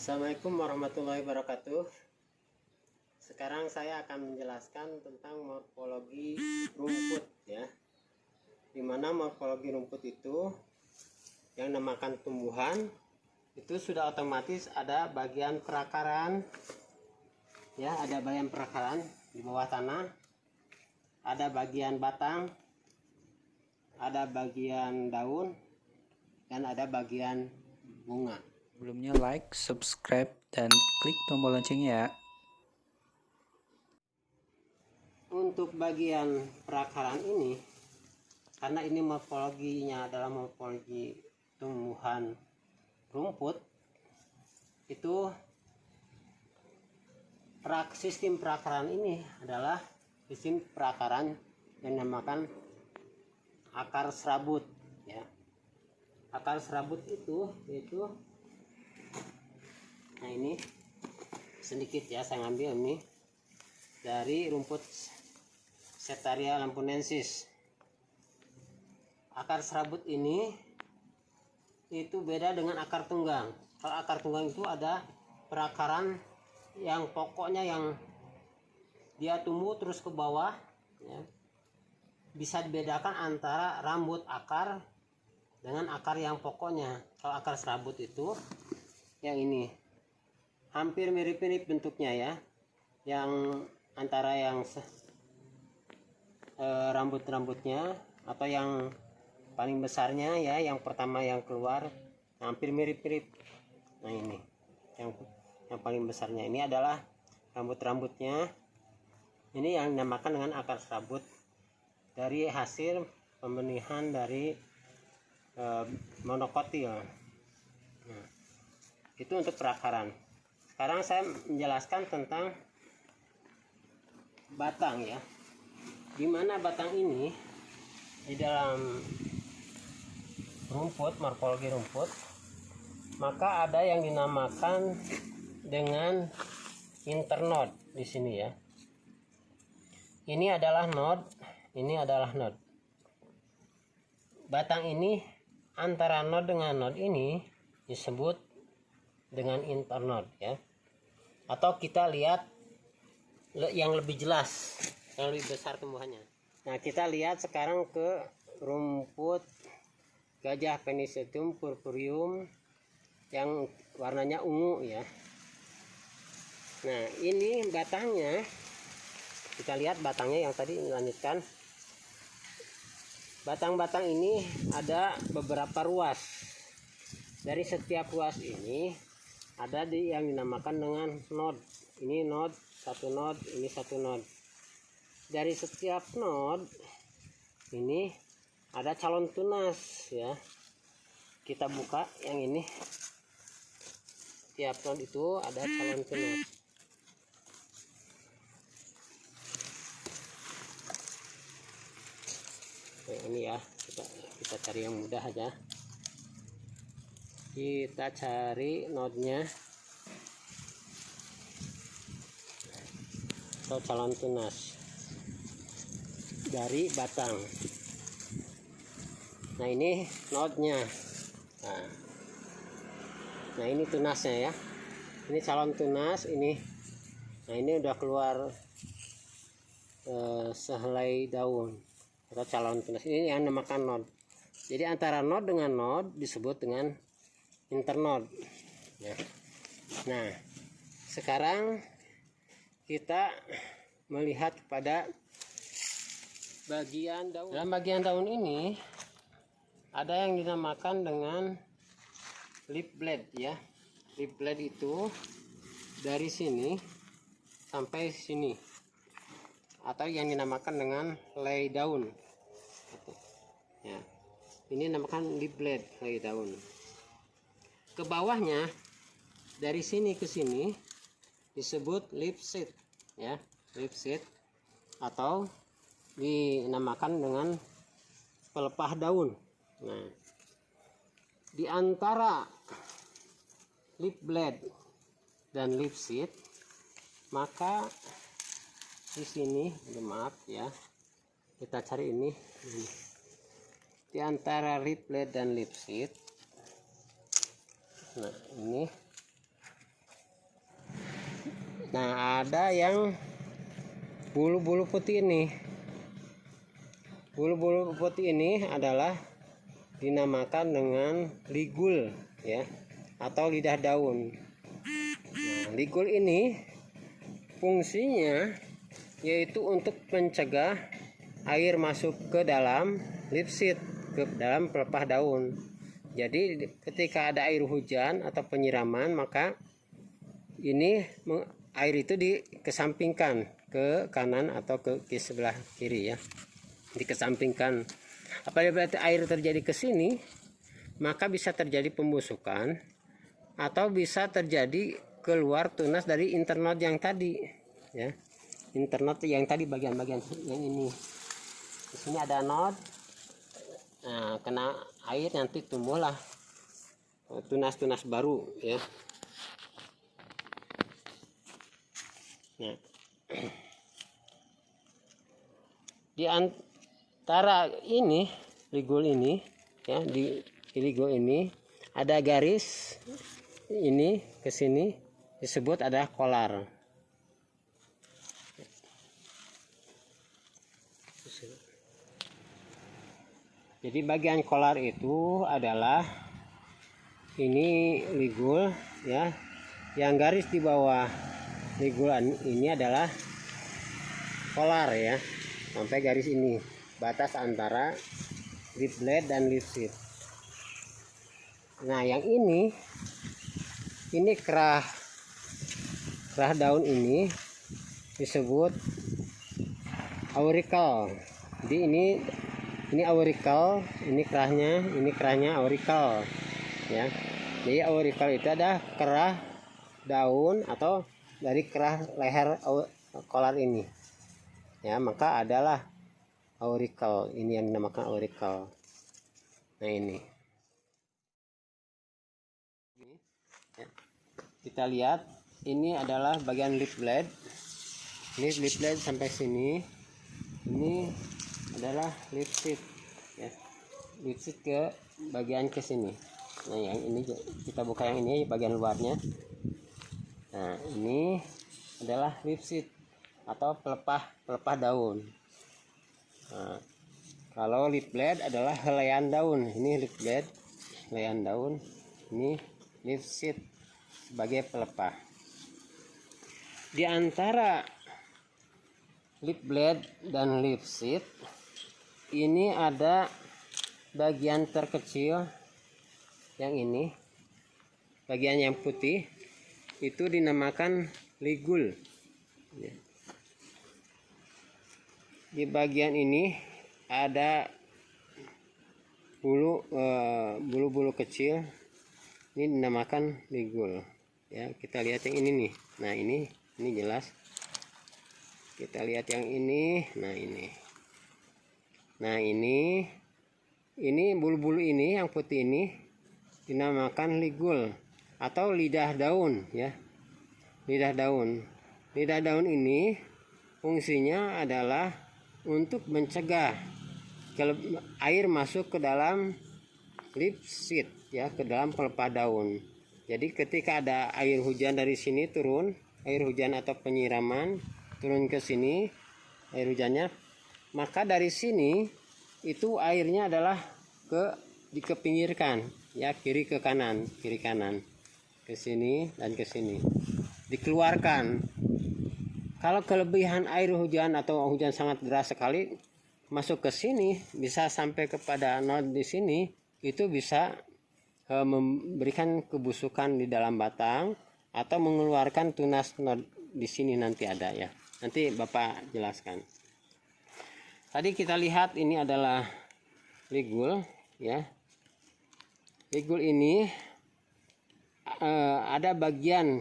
Assalamualaikum warahmatullahi wabarakatuh. Sekarang saya akan menjelaskan tentang morfologi rumput ya. Dimana morfologi rumput itu yang namakan tumbuhan itu sudah otomatis ada bagian perakaran ya, ada bagian perakaran di bawah tanah, ada bagian batang, ada bagian daun, dan ada bagian bunga. Sebelumnya like, subscribe, dan klik tombol loncengnya ya. Untuk bagian perakaran ini, karena ini morfologinya adalah morfologi tumbuhan rumput, itu sistem perakaran ini adalah sistem perakaran yang dinamakan akar serabut ya. Akar serabut itu yaitu, nah ini sedikit ya, saya ngambil ini dari rumput Setaria lampunensis. Akar serabut ini itu beda dengan akar tunggang. Kalau akar tunggang itu ada perakaran yang pokoknya yang dia tumbuh terus ke bawah ya. Bisa dibedakan antara rambut akar dengan akar yang pokoknya. Kalau akar serabut itu yang ini hampir mirip-mirip bentuknya ya, yang antara yang rambut-rambutnya atau yang paling besarnya ya, yang pertama yang keluar hampir mirip-mirip. Nah ini yang paling besarnya ini adalah rambut-rambutnya. Ini yang dinamakan dengan akar serabut dari hasil pembenihan dari monokotil. Nah, itu untuk perakaran. Sekarang saya menjelaskan tentang batang ya. Di mana batang ini di dalam rumput, morfologi rumput, maka ada yang dinamakan dengan internode di sini ya. Ini adalah node, ini adalah node. Batang ini antara node dengan node ini disebut dengan internode ya. Atau kita lihat yang lebih jelas, yang lebih besar tumbuhannya. Nah, kita lihat sekarang ke rumput gajah Penicetum purpureum yang warnanya ungu ya. Nah, ini batangnya. Kita lihat batangnya yang tadi dilanjutkan. Batang-batang ini ada beberapa ruas. Dari setiap ruas ini ada yang dinamakan dengan node. Ini node, satu node, ini satu node. Dari setiap node ini ada calon tunas ya. Kita buka yang ini. Tiap node itu ada calon tunas. Nah, ini ya, kita cari yang mudah aja. Kita cari node-nya atau calon tunas dari batang. Nah, ini node-nya. Nah, ini tunasnya ya. Ini calon tunas ini. Nah, ini udah keluar sehelai daun atau calon tunas. Ini yang dinamakan node. Jadi antara node dengan node disebut dengan internode ya. Nah, sekarang kita melihat pada bagian daun. Dalam bagian daun ini ada yang dinamakan dengan leaf blade ya. Leaf blade itu dari sini sampai sini, atau yang dinamakan dengan lay daun ya. Ini dinamakan leaf blade, lay daun. Ke bawahnya dari sini ke sini disebut leaf sheath ya, leaf sheath, atau dinamakan dengan pelepah daun. Nah, di antara leaf blade dan leaf sheath, maka di sini, maaf ya, kita cari ini. Di antara leaf blade dan leaf sheath, nah ini ada yang bulu-bulu putih ini. Bulu-bulu putih ini adalah dinamakan dengan ligul ya, atau lidah daun. Nah, ligul ini fungsinya yaitu untuk mencegah air masuk ke dalam leaf seed, ke dalam pelepah daun. Jadi ketika ada air hujan atau penyiraman, maka ini air itu dikesampingkan ke kanan atau ke sebelah kiri ya, dikesampingkan. Apabila air terjadi ke sini, maka bisa terjadi pembusukan atau bisa terjadi keluar tunas dari internode yang tadi ya. Internode yang tadi bagian-bagian yang ini. Di sini ada node. Nah, kena air nanti tumbuhlah tunas-tunas baru ya. Nah, di antara ini ligul ini ya, di ligul ini ada garis ini ke sini disebut ada kolar. Jadi bagian kolar itu adalah ini ligul ya, yang garis di bawah ligulan ini adalah kolar ya, sampai garis ini batas antara leaf blade dan leaf seed. Nah yang ini kerah daun ini disebut auricle. Jadi ini auricle, ini kerahnya auricle ya. Jadi auricle itu ada kerah daun atau dari kerah leher kolar ini ya, maka adalah auricle, ini yang dinamakan auricle. Nah ini ya, kita lihat ini adalah bagian leaf blade. Ini leaf blade sampai sini, ini adalah leaf seed ya, leaf seed ke bagian ke sini. Nah yang ini kita buka, yang ini bagian luarnya. Nah ini adalah leaf seed atau pelepah daun. Nah, kalau leaf blade adalah helaian daun. Ini leaf blade, helaian daun. Ini leaf seed sebagai pelepah. Di antara leaf blade dan leaf seed ini ada bagian terkecil yang ini, bagian yang putih itu dinamakan ligul ya. Di bagian ini ada bulu-bulu kecil, ini dinamakan ligul ya. Kita lihat yang ini nih. Nah ini jelas. Kita lihat yang ini. Nah ini bulu-bulu ini yang putih ini dinamakan ligul atau lidah daun ya. Lidah daun ini fungsinya adalah untuk mencegah air masuk ke dalam leaf seed ya, ke dalam pelepah daun. Jadi ketika ada air hujan dari sini turun, air hujan atau penyiraman turun ke sini air hujannya, maka dari sini itu airnya adalah dikepinggirkan ya, kiri kanan ke sini dan ke sini dikeluarkan. Kalau kelebihan air hujan atau hujan sangat deras sekali masuk ke sini, bisa sampai kepada node di sini, itu bisa memberikan kebusukan di dalam batang atau mengeluarkan tunas node di sini nanti ada ya. Nanti Bapak jelaskan. Tadi kita lihat ini adalah ligul ya. Ligul ini ada bagian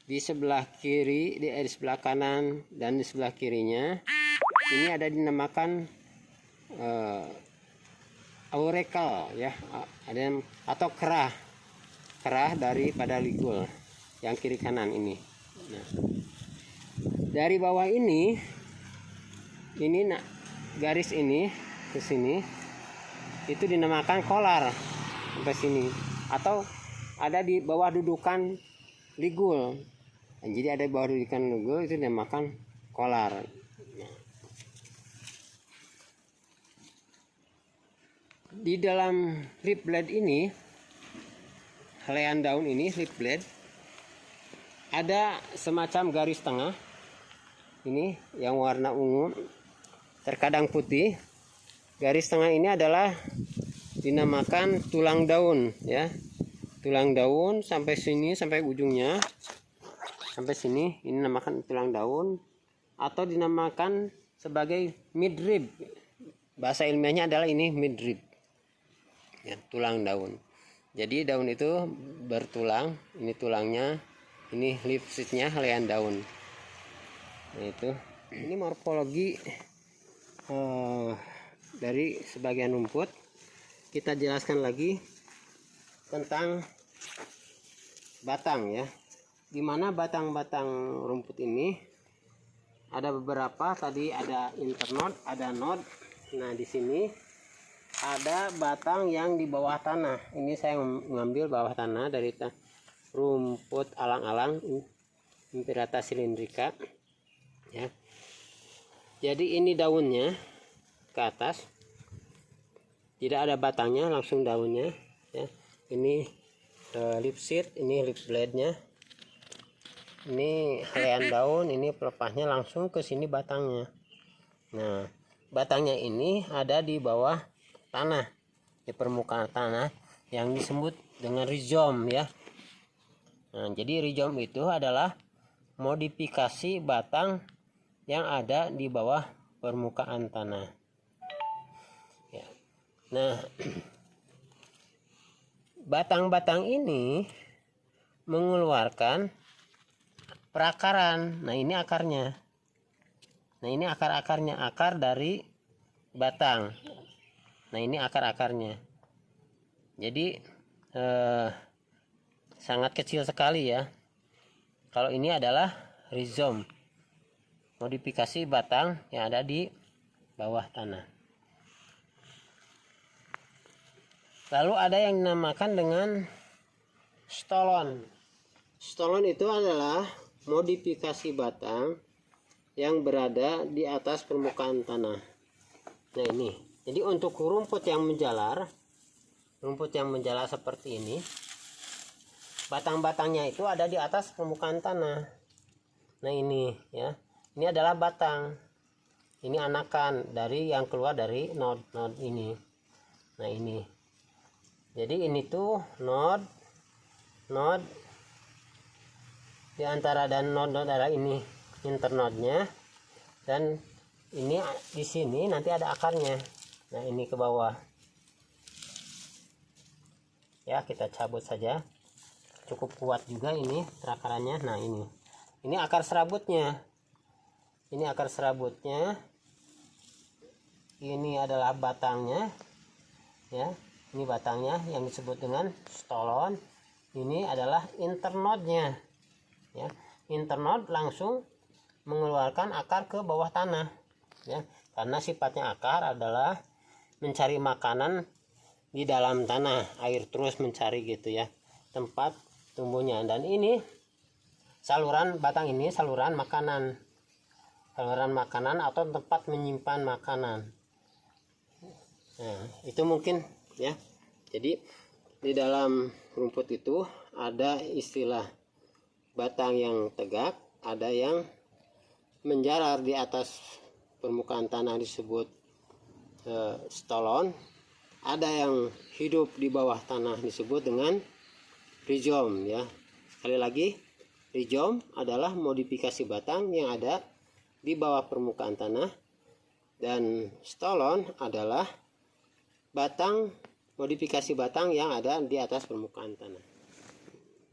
di sebelah kiri, di sebelah kanan dan di sebelah kirinya. Ini ada dinamakan auricle ya, ada atau kerah daripada ligul yang kiri kanan ini. Nah, dari bawah ini garis ini ke sini itu dinamakan kolar sampai sini, atau ada di bawah dudukan ligul Jadi ada bawah ikan nugul itu dinamakan kolar. Nah, di dalam lip blade ini, helaian daun ini lip blade, ada semacam garis tengah. Ini yang warna ungu, terkadang putih. Garis tengah ini adalah dinamakan tulang daun, ya. Tulang daun sampai sini, sampai ujungnya. Sampai sini, ini dinamakan tulang daun atau dinamakan sebagai midrib. Bahasa ilmiahnya adalah ini midrib. Ya, tulang daun. Jadi daun itu bertulang, ini tulangnya, ini leaf seednya, helaian daun. Nah, itu. Ini morfologi dari sebagian rumput. Kita jelaskan lagi tentang batang, ya. Di mana batang-batang rumput ini ada beberapa, tadi ada internode, ada node. Nah, di sini ada batang yang di bawah tanah. Ini saya mengambil bawah tanah dari rumput alang-alang Impirata cylindrica, ya. Jadi ini daunnya ke atas, tidak ada batangnya, langsung daunnya, ya. Ini lip seed, ini lip blade nya, ini helaian daun, ini pelepahnya langsung ke sini batangnya. Nah, batangnya ini ada di bawah tanah, di permukaan tanah yang disebut dengan rhizome, ya. Nah, jadi rhizome itu adalah modifikasi batang yang ada di bawah permukaan tanah, ya. Nah, batang-batang ini mengeluarkan perakaran. Nah, ini akarnya. Nah, ini akar-akarnya, akar dari batang. Nah, ini akar-akarnya. Jadi sangat kecil sekali, ya. Kalau ini adalah rhizome, modifikasi batang yang ada di bawah tanah. Lalu ada yang dinamakan dengan stolon. Stolon itu adalah modifikasi batang yang berada di atas permukaan tanah. Nah, ini. Jadi untuk rumput yang menjalar seperti ini, batang-batangnya itu ada di atas permukaan tanah. Nah, ini, ya. Ini adalah batang. Ini anakan dari yang keluar dari node ini. Nah, ini. Jadi ini tuh node di antara dan node adalah ini internode-nya, dan ini di sini nanti ada akarnya. Nah, ini ke bawah. Ya, kita cabut saja. Cukup kuat juga ini perakarannya. Nah, ini akar serabutnya. Ini akar serabutnya. Ini adalah batangnya, ya. Ini batangnya yang disebut dengan stolon. Ini adalah internode-nya, ya. Internode langsung mengeluarkan akar ke bawah tanah, ya. Karena sifatnya akar adalah mencari makanan di dalam tanah, air terus mencari gitu, ya, tempat tumbuhnya. Dan ini saluran batang ini saluran makanan atau tempat menyimpan makanan. Nah, itu mungkin, ya. Jadi di dalam rumput itu ada istilah batang yang tegak, ada yang menjalar di atas permukaan tanah disebut stolon, ada yang hidup di bawah tanah disebut dengan rhizome, ya. Sekali lagi, rhizome adalah modifikasi batang yang ada di bawah permukaan tanah, dan stolon adalah modifikasi batang yang ada di atas permukaan tanah.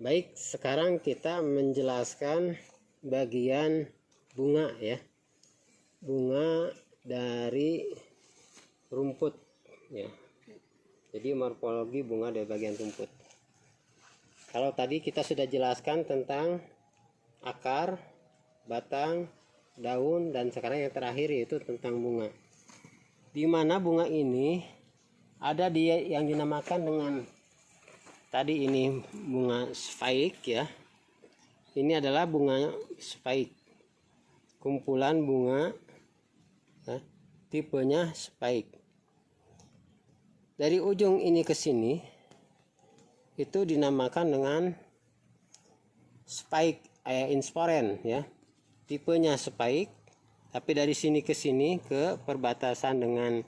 Baik, sekarang kita menjelaskan bagian bunga, ya. Bunga dari rumput, ya. Jadi morfologi bunga dari bagian rumput. Kalau tadi kita sudah jelaskan tentang akar, batang, daun, dan sekarang yang terakhir yaitu tentang bunga. Di mana bunga ini ada yang dinamakan dengan tadi ini bunga sphaik, ya. ini adalah bunga spike, kumpulan bunga ya, tipenya spike. Dari ujung ini ke sini itu dinamakan dengan spike insporen ya, tipenya spike. Tapi dari sini ke sini ke perbatasan dengan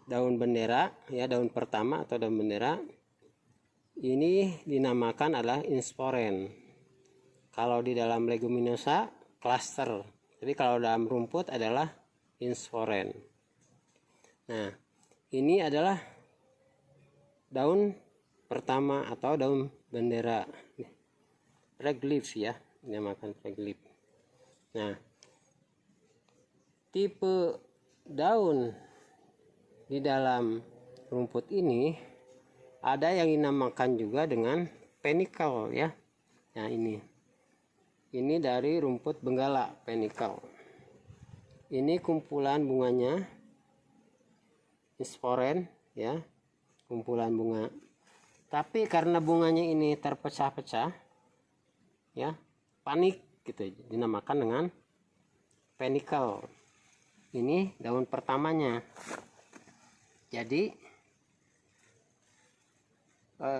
daun bendera ya, daun pertama atau daun bendera, ini dinamakan adalah insporen. Kalau di dalam leguminosa cluster, tapi kalau dalam rumput adalah insporen. Nah, ini adalah daun pertama atau daun bendera, rag leaf ya, dinamakan rag leaf. Nah, tipe daun di dalam rumput ini ada yang dinamakan juga dengan panicle ya. Nah, ini dari rumput benggala, panicle. Ini kumpulan bunganya, insporen ya, kumpulan bunga. Tapi karena bunganya ini terpecah-pecah ya, panik gitu, dinamakan dengan panicle. Ini daun pertamanya. Jadi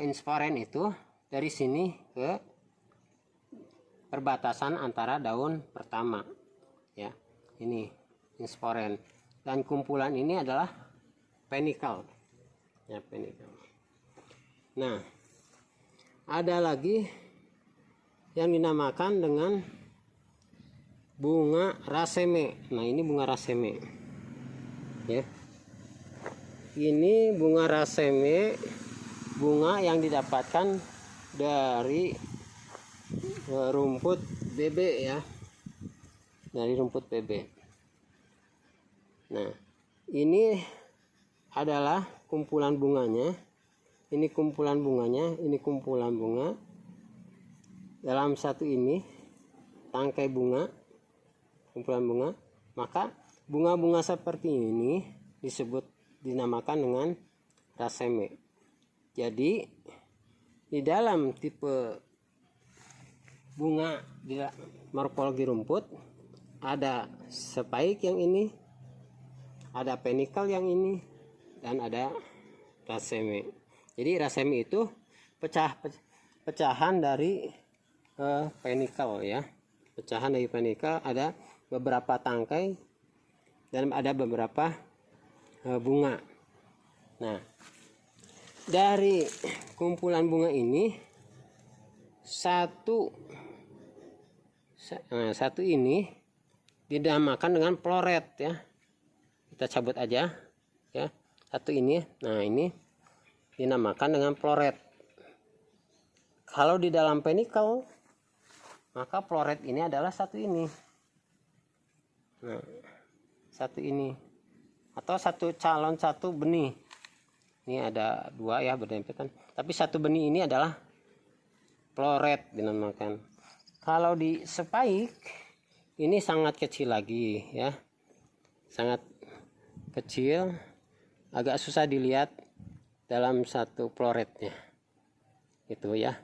insporen itu dari sini ke perbatasan antara daun pertama ya, ini insporen, dan kumpulan ini adalah panicle ya, panicle. Nah, ada lagi yang dinamakan dengan bunga raceme. Nah, ini bunga raceme ya, ini bunga raceme, bunga yang didapatkan dari rumput bebek ya, dari rumput bebek. Nah, ini adalah kumpulan bunganya, ini kumpulan bunganya, ini kumpulan bunga dalam satu ini, tangkai bunga, kumpulan bunga. Maka bunga-bunga seperti ini dinamakan dengan raceme. Jadi di dalam tipe bunga di morfologi rumput ada spike yang ini, ada panicle yang ini, dan ada raceme. Jadi raceme itu pecahan dari panicle ya, pecahan dari panicle, ada beberapa tangkai dan ada beberapa bunga. Nah, dari kumpulan bunga ini satu ini dinamakan dengan floret ya. Kita cabut aja ya, satu ini. Nah, ini dinamakan dengan floret. Kalau di dalam panicle, maka floret ini adalah satu ini. Nah, satu ini, atau satu benih. Ini ada dua ya, berdempetan. Tapi satu benih ini adalah floret dinamakan. Kalau di spike ini sangat kecil lagi ya, sangat kecil, agak susah dilihat dalam satu floretnya itu ya.